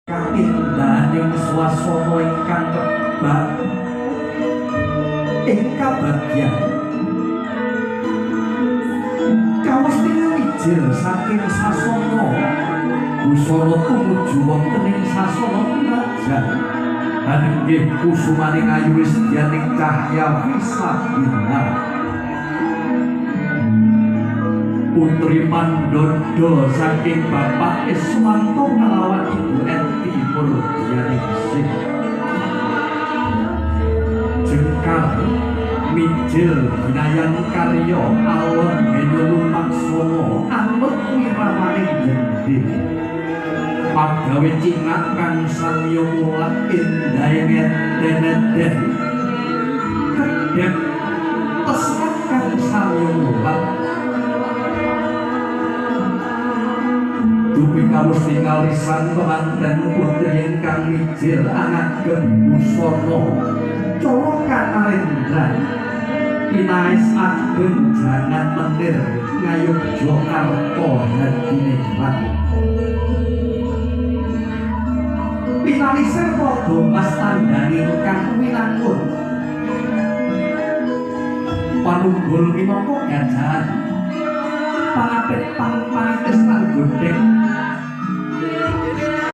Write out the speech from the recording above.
kaindahaning swasana ingkang kebak ing kabagyan kawasti mijil saking sasana busana tumuju wonten ing sasana kerajaan hanggih kusumaning ayu sedyaning cahya Wisabina Putri Mandodo saking Bapak Iswanto kalawan Ibu Enti Murdianingsih jengkar mijil binayan karya alon benya lumaksana anut wiramaning gendhing pagawe cingak kang samya mulat endahe ngeten-eten kedhep tesah kang samya mulat dupi kalusti kalisan penganten putri ingkang mijil angagem busana colokan arendran pinaes ageng jangan menir Ngayogyakarta hadineman pinalisir padha mas tandhane ingkang winangun panunggul minangka gajahan pangapit pangpanitis lan gondheng